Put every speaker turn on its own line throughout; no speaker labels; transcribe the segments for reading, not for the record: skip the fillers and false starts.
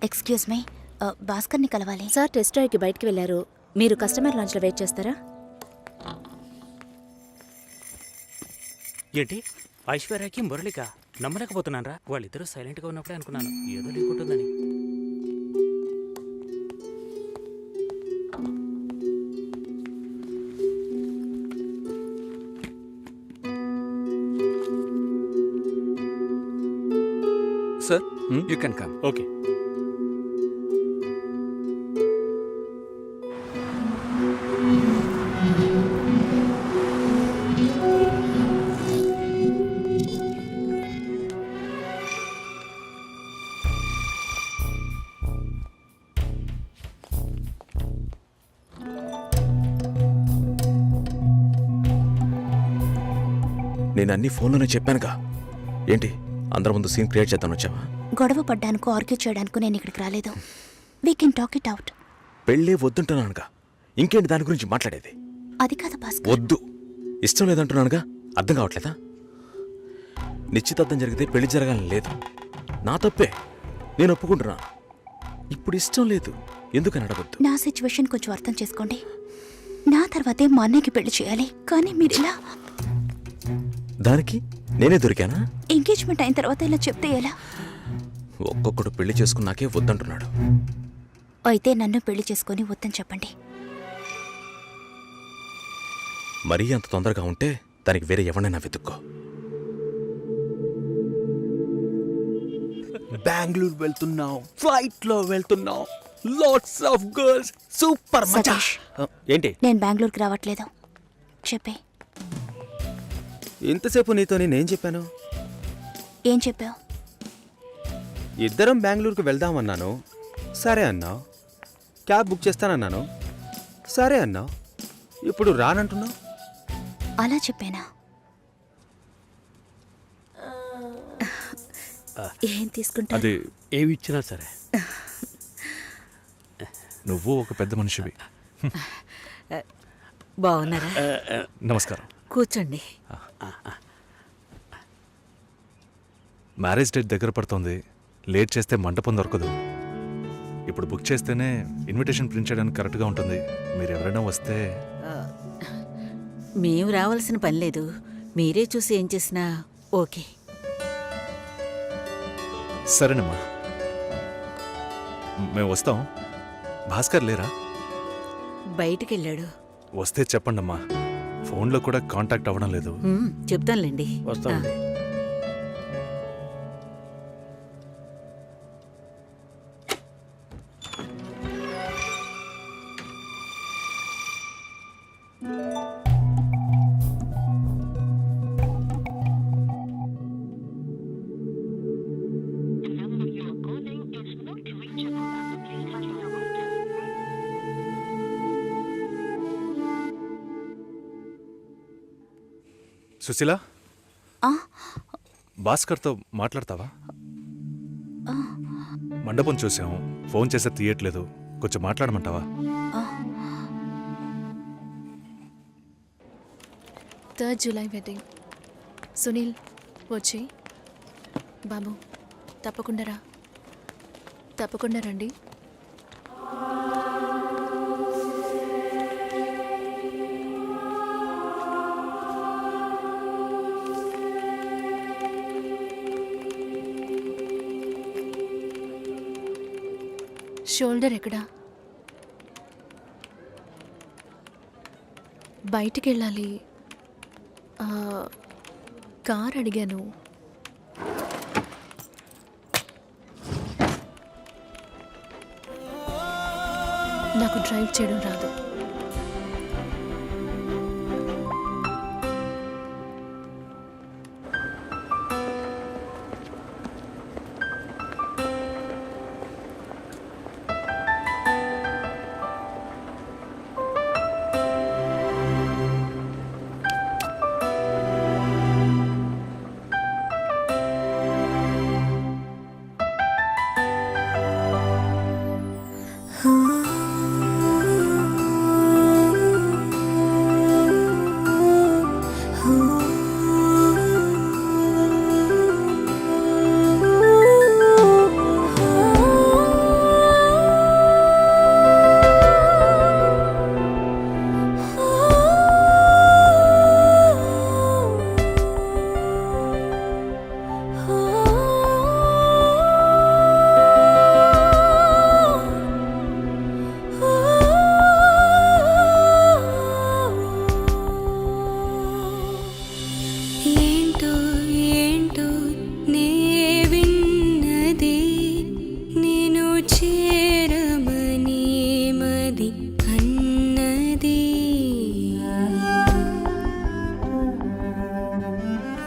Excuse me, భాస్కర్ని కలవాలి.
Sir test డ్రైవ్కి బయటికి వెళ్ళారు. మీరు కస్టమర్ లాంచ్లో వెయిట్ చేస్తారా?
ఏంటి ఐశ్వర్యకి మురళిక నమ్మలేకపోతున్నానరా. వాళ్ళిద్దరూ సైలెంట్గా ఉన్నప్పుడే అనుకున్నాను ఏదో లేకుంటుందని.
Sir you can come.
Okay.
నేను అన్ని ఫోన్లోనే చెప్పానుగా. ఏంటి అందరి ముందు సీన్ క్రియేట్ చేద్దాం వచ్చావా?
గొడవ పడ్డానుకో, ఆర్గ్యూ చేయడానికి నేను ఇక్కడికి రాలేదు. We can talk it out.
పెళ్ళే వద్దుంటున్నానుగా, ఇంకేంటి దాని గురించి మాట్లాడేది?
అది కాదు భాస్కర్.
వద్దు, ఇష్టం లేదంటున్నానుగా. అర్థం కావట్లేదా? నిశ్చితార్థం జరిగితే పెళ్లి జరగాలని లేదు, నా తప్పే, నేను ఒప్పుకుంటున్నాను. ఇప్పుడు ఇష్టం లేదు, ఎందుకని అడగొద్దు.
నా సిచ్యువేషన్ కొంచెం అర్థం చేసుకోండి. నా తర్వాతే మా అన్నయ్యకి పెళ్లి చేయాలి, కానీ మీరు ఇలా.
దానికి నేనే దొరికానా?
ఎంగేజ్మెంట్ అయిన తర్వాత ఇలా చెప్తే ఎలా?
ఒక్కొక్కడు పెళ్లి చేసుకున్నాకే వద్దంటున్నాడు.
అయితే నన్ను పెళ్లి చేసుకొని వద్దని చెప్పండి.
మరీ అంత తొందరగా ఉంటే దానికి వేరే ఎవరినైనా వెతుక్కో.
బెంగళూరు వెళ్తున్నావు, ఫ్లైట్ లో వెళ్తున్నావు, లాట్స్ ఆఫ్ గర్ల్స్, సూపర్ మజా.
సతీష్,
ఏంటి
నేను బెంగళూరుకి రావట్లేదు. చెప్పే.
ఇంతసేపు నీతో నేనేం చెప్పాను?
ఏం చెప్పావు?
ఇద్దరం బెంగళూరుకు వెళ్దామన్నాను, సరే అన్నావు. క్యాబ్ బుక్ చేస్తానన్నాను, సరే అన్నావు. ఇప్పుడు రానంటున్నావు.
అలా చెప్పానా?
ఏం తీసుకుంటా?
అది ఏవి ఇచ్చినా సరే.
నువ్వు ఒక పెద్ద మనిషివి.
బాగున్నారా?
నమస్కారం.
కూర్చోండి.
మ్యారేజ్ డేట్ దగ్గర పడుతోంది, లేట్ చేస్తే మంటపం దొరకదు. ఇప్పుడు బుక్ చేస్తేనే ఇన్విటేషన్ ప్రింట్ చేయడానికి కరెక్ట్గా ఉంటుంది. మీరు ఎవరైనా వస్తే.
మేము రావాల్సిన పని లేదు, మీరే చూసి ఏం చేసినా ఓకే.
సరేనమ్మా, మేము వస్తాం. భాస్కర్ లేరా?
బయటికెళ్ళాడు.
వస్తే చెప్పండమ్మా, ఫోన్లో కూడా కాంటాక్ట్ అవ్వడం లేదు.
చెప్తానులేండి.
వస్తామండి.
సుశీల,
ఆ?
భాస్కర్తో మాట్లాడతావా? మండపం చూసాం, ఫోన్ చేస్తే తీయట్లేదు, కొంచెం మాట్లాడమంటావా?
3rd July wedding. సునీల్ వచ్చి. బాబు తప్పకుండా రండి. షోల్డర్ ఎక్కడా? బయటికి వెళ్ళాలి. కార్ అడిగాను. నాకు డ్రైవ్ చేయడం రాదు.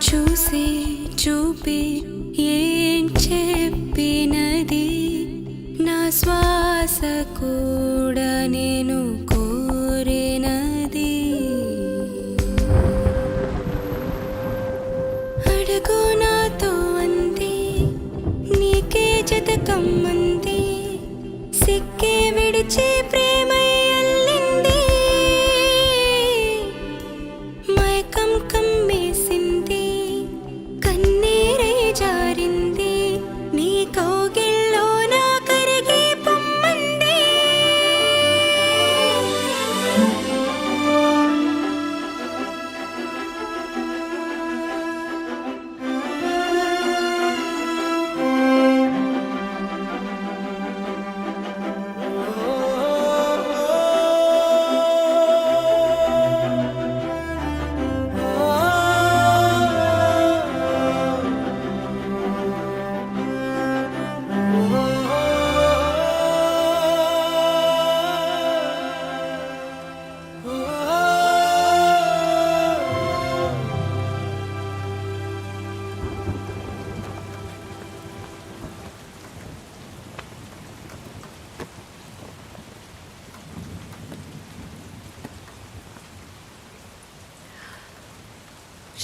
చూసి చూపి ఏం చెప్పినది నా శ్వాస కూడా నేను కోరినది అడుగు నాతో అంది నీకే జతకమ్మంది సిక్కే విడిచి ప్రేమై అల్లింది మైకం కమ్మేసింది కన్నీరై జారింది నీ కౌగిల్లో నా కరిగి పొమ్మంది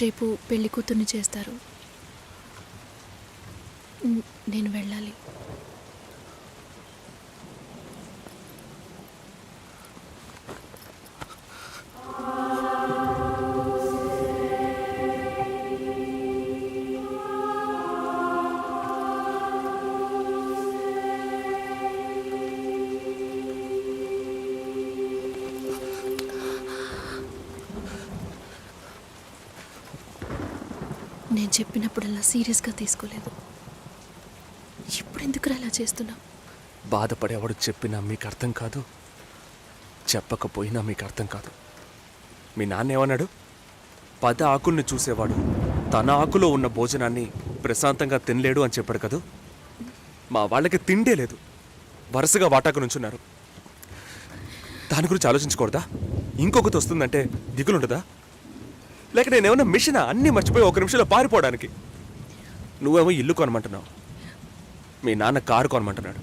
రేపు పెళ్లి కూతుర్ని చేస్తారు. నేను వెళ్ళాలి. నేను చెప్పినప్పుడల్లా సీరియస్గా తీసుకోలేదు. ఇప్పుడు ఎందుకు అలా చేస్తున్నా?
బాధపడేవాడు చెప్పినా మీకు అర్థం కాదు, చెప్పకపోయినా మీకు అర్థం కాదు. మీ నాన్న ఏమన్నాడు? 10 ఆకుల్ని చూసేవాడు తన ఆకులో ఉన్న భోజనాన్ని ప్రశాంతంగా తినలేడు అని చెప్పాడు కదా. మా వాళ్ళకి తిండే లేదు, వరుసగా వాటాకు నుంచున్నారు. దాని గురించి ఆలోచించకూడదా? ఇంకొకటి వస్తుందంటే దిగులుండదా? లేక నేనేమన్నా మిషనా అన్నీ మర్చిపోయి 1 నిమిషంలో పారిపోవడానికి? నువ్వేమో ఇల్లు కొనమంటున్నావు, మీ నాన్న కారు కొనమంటున్నాడు.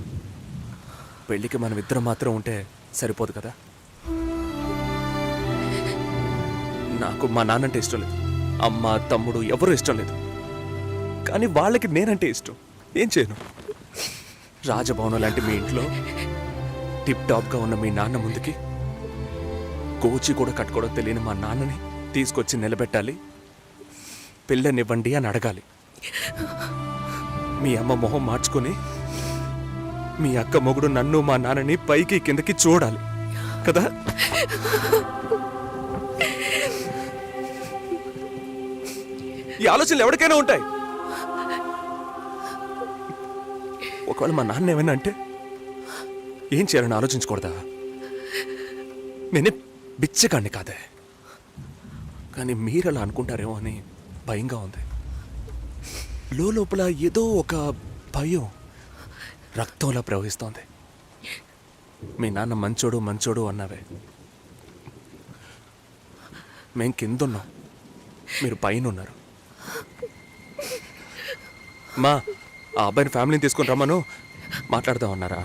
పెళ్ళికి మనం ఇద్దరం మాత్రం ఉంటే సరిపోదు కదా. నాకు మా నాన్నంటే ఇష్టం లేదు, అమ్మ తమ్ముడు ఎవరూ ఇష్టం లేదు. కానీ వాళ్ళకి నేనంటే ఇష్టం. ఏం చేయను? రాజభవనం లాంటి మీ ఇంట్లో టిప్ టాప్గా ఉన్న మీ నాన్న ముందుకి కోచి కూడా కట్టుకోవడం తెలియని మా నాన్నని తీసుకొచ్చి నిలబెట్టాలి. పిల్లనివ్వండి అని అడగాలి. మీ అమ్మ మొహం మార్చుకొని మీ అక్క మొగుడు నన్ను మా నాన్నని పైకి కిందకి చూడాలి కదా. ఈ ఆలోచనలు ఎవరికైనా ఉంటాయి. ఒకవేళ మా నాన్న ఏమైనా అంటే ఏం చేయాలని ఆలోచించకూడదా? నేనే బిచ్చగాడిని కాదే, కానీ మీరు అలా అనుకుంటారేమో అని భయంగా ఉంది. లోపల ఏదో ఒక భయం రక్తంలా ప్రవహిస్తోంది. మీ నాన్న మంచోడు మంచోడు అన్నావే, మేం కిందున్నాం, మీరు పైన ఉన్నారు. మా ఆ అబ్బాయిని ఫ్యామిలీని తీసుకుని రమ్మను మాట్లాడదామన్నారా?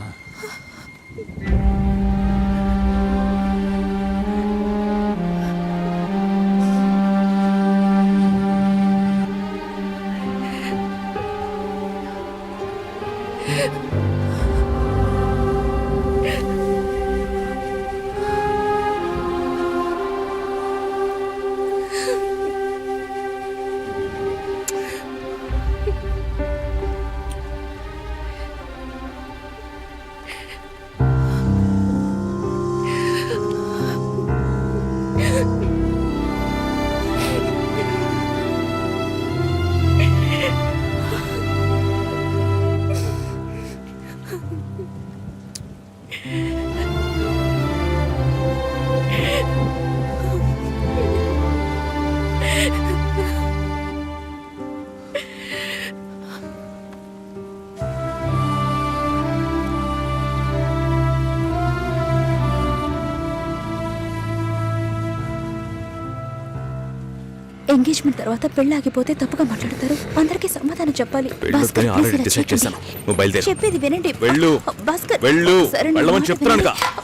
ఎంగేజ్మెంట్ తర్వాత పెళ్లి ఆగిపోతే తప్పుగా మాట్లాడతారు. అందరికీ సమాధానం చెప్పాలి.
పెళ్ళొద్దని
భాస్కర్,
ఆల్రెడీ
please ఇలా
డిసైడ్
చేయకండి.
చేశాను. నువ్వు బయలుదేరు.
చెప్పేది వినండి.
వెళ్ళు.
భాస్కర్,
వెళ్ళు.
సరే, నా
వెళ్ళమని
మాట
చెప్తున్నానుగా.
వినండి.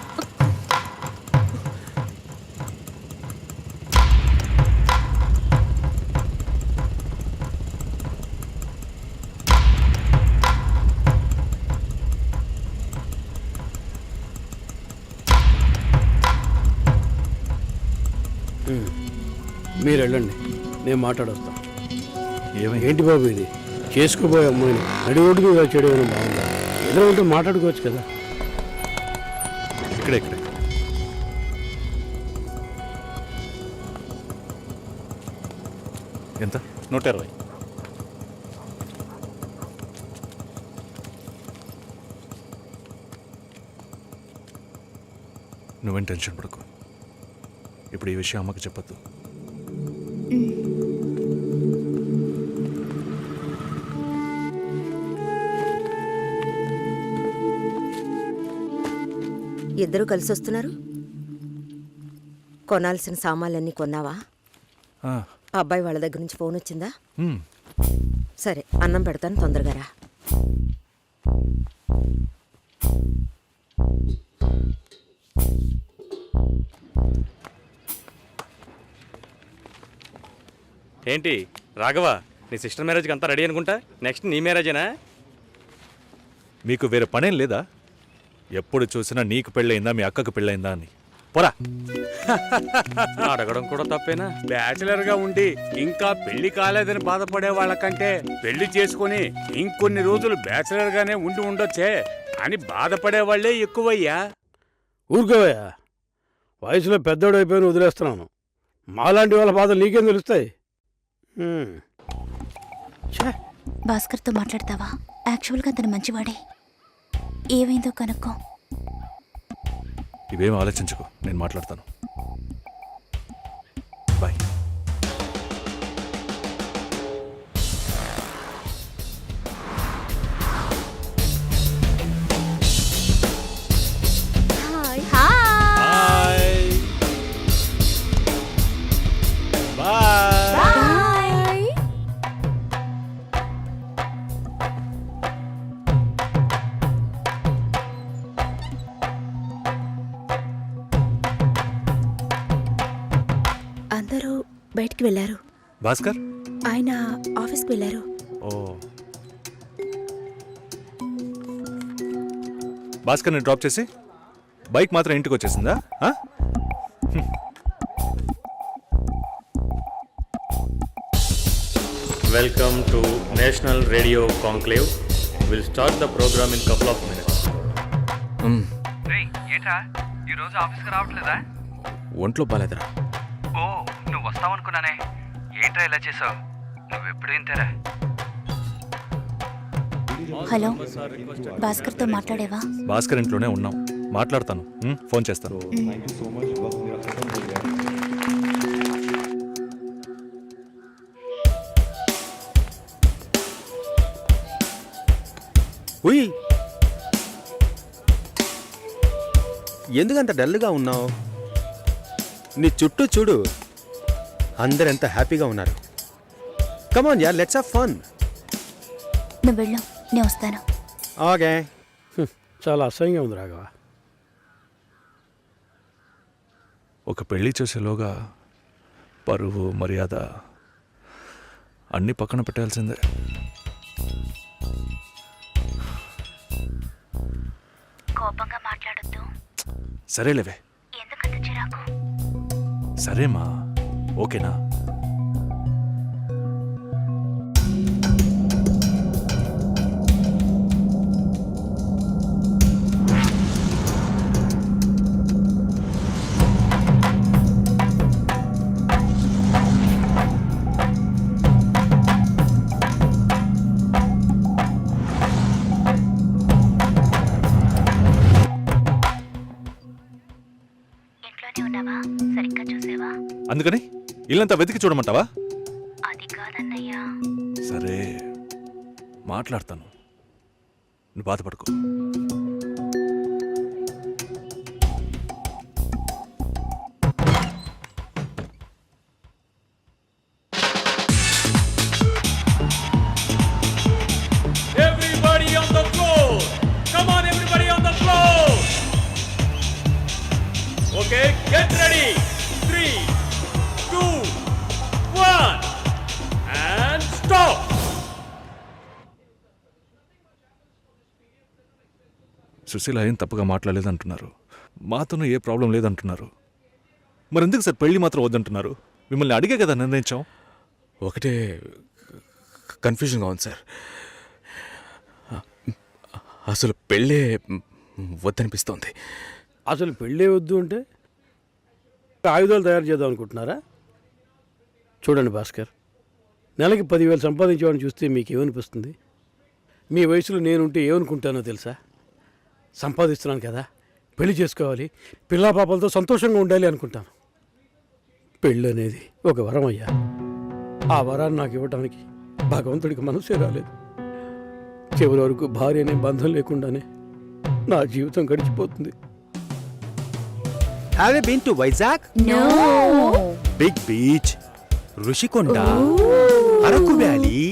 మీరు వెళ్ళండి, నేను మాట్లాడొస్తాను.
ఏమైంది?
ఏంటి బాబు ఇది? చేసుకోబోయే అమ్మాయిని నడి ఒడ్డు మీద చేయడం బాగుందా? ఎదురు ఉంటే మాట్లాడుకోవచ్చు కదా.
ఇక్కడే ఎంత?
120.
నువ్వేం టెన్షన్ పడకు. ఇప్పుడు ఈ విషయం అమ్మకి చెప్పొద్దు.
ఇద్దరు కలిసి వస్తున్నారు. కొనాల్సిన సామాన్లన్నీ కొన్నావా?
ఆ,
అబ్బాయి వాళ్ళ దగ్గర నుంచి ఫోన్ వచ్చిందా?
ఉమ్,
సరే, అన్నం పెడతాను, తొందరగా రా.
ఏంటి రాఘవ, నీ సిస్టర్ మ్యారేజ్కి అంతా రెడీ అనుకుంటా. నెక్స్ట్ నీ మ్యారేజేనా?
మీకు వేరే పనేం లేదా? ఎప్పుడు చూసినా నీకు పెళ్ళయిందా, మీ అక్కకు పెళ్ళయిందా అని. పోరా.
అడగడం కూడా తప్పేనా? బ్యాచిలర్ గా ఉండి ఇంకా పెళ్లి కాలేదని బాధపడే వాళ్ళకంటే పెళ్లి చేసుకుని ఇంకొన్ని రోజులు బ్యాచిలర్ గానే ఉండి ఉండొచ్చే అని బాధపడే వాళ్ళే ఎక్కువయ్యా.
ఊరుకోవయ్యా, వయసులో పెద్దోడు అయిపోయిన వదిలేస్తున్నాను. మాలాంటి వాళ్ళ బాధలు నీకేం తెలుస్తాయి?
భాస్కర్తో మాట్లాడతావా? యాక్చువల్గా అతను మంచివాడే. ఏమైందో కనుక్కో.
ఇవేం ఆలోచించకు, నేను మాట్లాడతాను. బాయ్.
అందరూ బయటికి వెళ్ళారు.
భాస్కర్?
ఆయన ఆఫీస్కి వెళ్ళారు.
ఓ, భాస్కర్ని డ్రాప్ చేసి బైక్ మాత్రం ఇంటికి వచ్చేసిందా? ఆ?
Welcome to National Radio Conclave. We'll start the program in couple of minutes.
ఏంట్రా ఈరోజు ఆఫీస్కి రావట్లేదా?
ఒంట్లో బాలేదురా.
ఓ, నువ్వు వస్తావనుకున్నానే. ఏంట్రా ఇలా చేసావు? నువ్వెప్పుడు ఇంతేరా?
హలో, భాస్కర్తో మాట్లాడేవా?
భాస్కర్ ఇంట్లోనే ఉన్నాం, మాట్లాడతాను. ఫోన్ చేస్తాను.
ఉయ్, ఎందుకంత డల్గా ఉన్నావు? నీ చుట్టూ చూడు, అందరు ఎంత హ్యాపీగా ఉన్నారు. కమాన్ యార్, లెట్స్ హావ్ ఫన్.
నువ్వు వెళ్ళు, నేను వస్తాను.
ఓకే.
చాలా అసహ్యంగా ఉంది రాఘవ.
ఒక పెళ్లి చేసేలోగా పరువు, మర్యాద అన్నీ పక్కన పెట్టాల్సిందే.
కోపంగా మాట్లాడొద్దు.
సరేలేవే.
ఎందుకంత చిరాకు?
సరేమా, ఓకేనా? అందుకని ఇల్లంతా వెతికి చూడమంటావా?
అది కాదన్నయ్యా.
సరే, మాట్లాడతాను, నువ్వు బాధపడుకో. సుశీల ఏం తప్పుగా మాట్లాడలేదంటున్నారు, మాతోనూ ఏ ప్రాబ్లం లేదంటున్నారు. మరి ఎందుకు సార్ పెళ్లి మాత్రం వద్దంటున్నారు? మిమ్మల్ని అడిగే కదా నిర్ణయించాం.
ఒకటే కన్ఫ్యూజన్గా ఉంది సార్. అసలు పెళ్ళే వద్దనిపిస్తోంది.
అసలు పెళ్ళే వద్దు అంటే ఆయుధాలు తయారు చేద్దాం అనుకుంటున్నారా? చూడండి భాస్కర్, నెలకి 10,000 సంపాదించేవాడిని చూస్తే మీకు ఏమనిపిస్తుంది? మీ వయసులో నేనుంటే ఏమనుకుంటానో తెలుసా? సంపాదిస్తున్నాను కదా, పెళ్లి చేసుకోవాలి, పిల్లా పాపలతో సంతోషంగా ఉండాలి అనుకుంటాను. పెళ్ళి అనేది ఒక వరం అయ్యా. ఆ వరాన్ని నాకు ఇవ్వడానికి భగవంతుడికి మనసే రాలేదు. చివరి వరకు భార్య అనే బంధం లేకుండానే నా జీవితం గడిచిపోతుంది.
Have you been to Vizag?
No.
Big beach, Rushikonda, Araku Valley.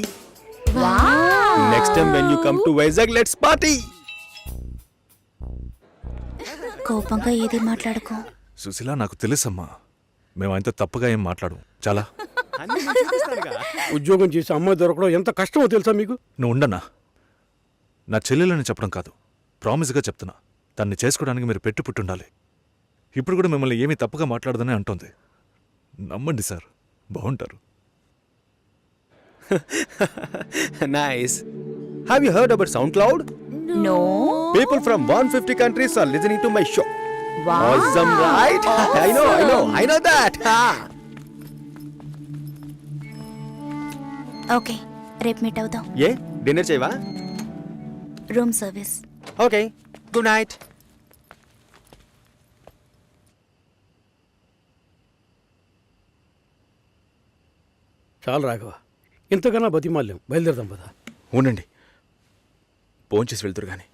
Wow.
Next time when you come to Vizag, let's party.
కోపంగా ఏది మాట్లాడుకో.
సుశీల, నాకు తెలుసమ్మా, మేము ఆయనతో తప్పుగా ఏం మాట్లాడు. చాలా
ఉద్యోగం చేసి అమ్మాయి దొరకడం ఎంత కష్టమో తెలుసా మీకు?
నువ్వు ఉండనా? నా చెల్లెలని చెప్పడం కాదు, ప్రామిస్గా చెప్తున్నా, తన్ని చేసుకోవడానికి మీరు పెట్టి పుట్టుండాలి. ఇప్పుడు కూడా మిమ్మల్ని ఏమీ తప్పుగా మాట్లాడదని అంటోంది. నమ్మండి సార్, బాగుంటారు.
Nice. Have you heard about SoundCloud?
No.
People from 150 countries are listening to my show. Wow. Awesome, right? I know that.
Okay, రేపు మీట్ అవుదాం.
ఏ డిన్నర్ చేయవా?
Room service.
Okay, good night.
చాలు రాఘవ, ఇంతకన్నా బతిమాల్యం. బయలుదేరదాం పదా.
ఉండండి, భోంచేసి వెళ్తురు కానీ.